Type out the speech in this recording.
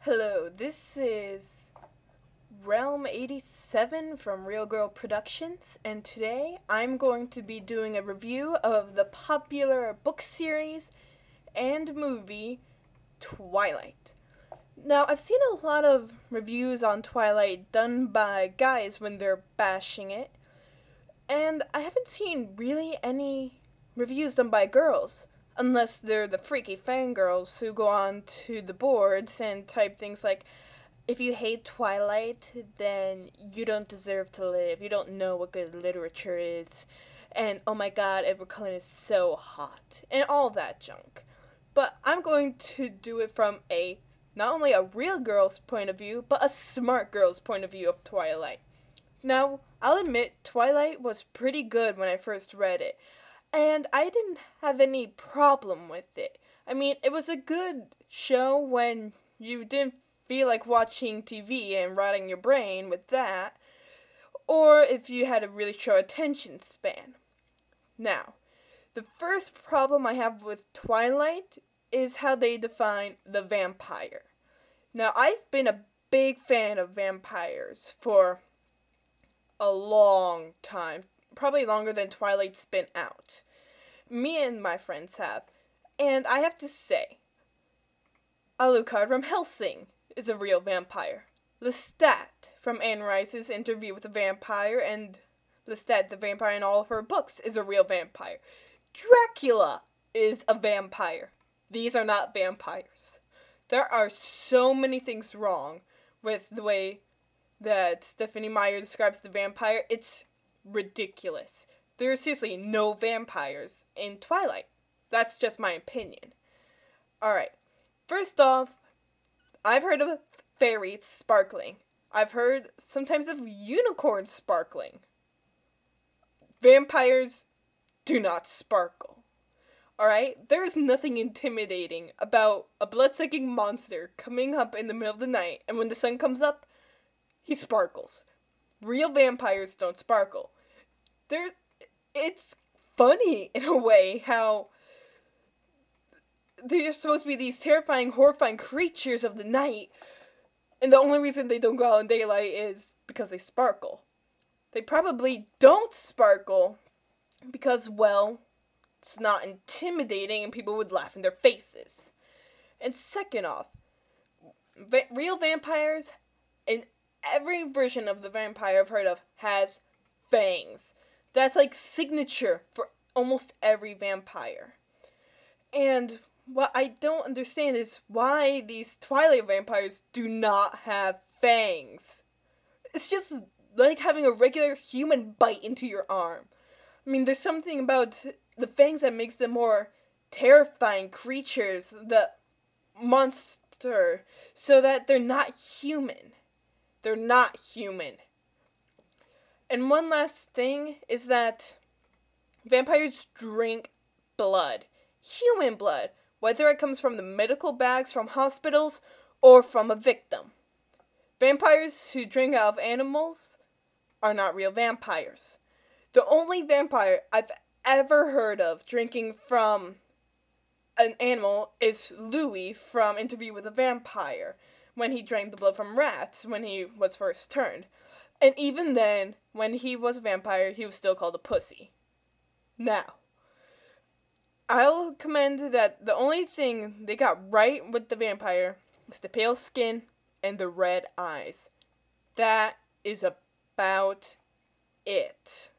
Hello, this is Realm 87 from Real Girl Productions, and today I'm going to be doing a review of the popular book series and movie Twilight. Now, I've seen a lot of reviews on Twilight done by guys when they're bashing it, and I haven't seen really any reviews done by girls. Unless they're the freaky fangirls who go on to the boards and type things like, if you hate Twilight, then you don't deserve to live. You don't know what good literature is. And oh my god, Edward Cullen is so hot. And all that junk. But I'm going to do it from not only a real girl's point of view, but a smart girl's point of view of Twilight. Now, I'll admit, Twilight was pretty good when I first read it. And I didn't have any problem with it. I mean, it was a good show when you didn't feel like watching TV and rotting your brain with that, or if you had a really short attention span. Now, the first problem I have with Twilight is how they define the vampire. Now, I've been a big fan of vampires for a long time, probably longer than Twilight's been out. Me and my friends have. And I have to say, Alucard from Helsing is a real vampire. Lestat from Anne Rice's Interview with a Vampire and Lestat the Vampire in all of her books is a real vampire. Dracula is a vampire. These are not vampires. There are so many things wrong with the way that Stephenie Meyer describes the vampire. It's ridiculous. There are seriously no vampires in Twilight. That's just my opinion. Alright, first off, I've heard of fairies sparkling. I've heard sometimes of unicorns sparkling. Vampires do not sparkle. Alright? There is nothing intimidating about a blood-sucking monster coming up in the middle of the night, and when the sun comes up, he sparkles. Real vampires don't sparkle. It's funny in a way how they're supposed to be these terrifying, horrifying creatures of the night, and the only reason they don't go out in daylight is because they sparkle. They probably don't sparkle because, well, it's not intimidating and people would laugh in their faces. And second off, real vampires, in every version of the vampire I've heard of, has fangs. That's like signature for almost every vampire. And what I don't understand is why these Twilight vampires do not have fangs. It's just like having a regular human bite into your arm. I mean, there's something about the fangs that makes them more terrifying creatures, the monster, so that they're not human. They're not human. And one last thing is that vampires drink blood. Human blood. Whether it comes from the medical bags from hospitals or from a victim. Vampires who drink out of animals are not real vampires. The only vampire I've ever heard of drinking from an animal is Louis from Interview with a Vampire, when he drank the blood from rats when he was first turned. And even then, when he was a vampire, he was still called a pussy. Now, I'll commend that the only thing they got right with the vampire is the pale skin and the red eyes. That is about it.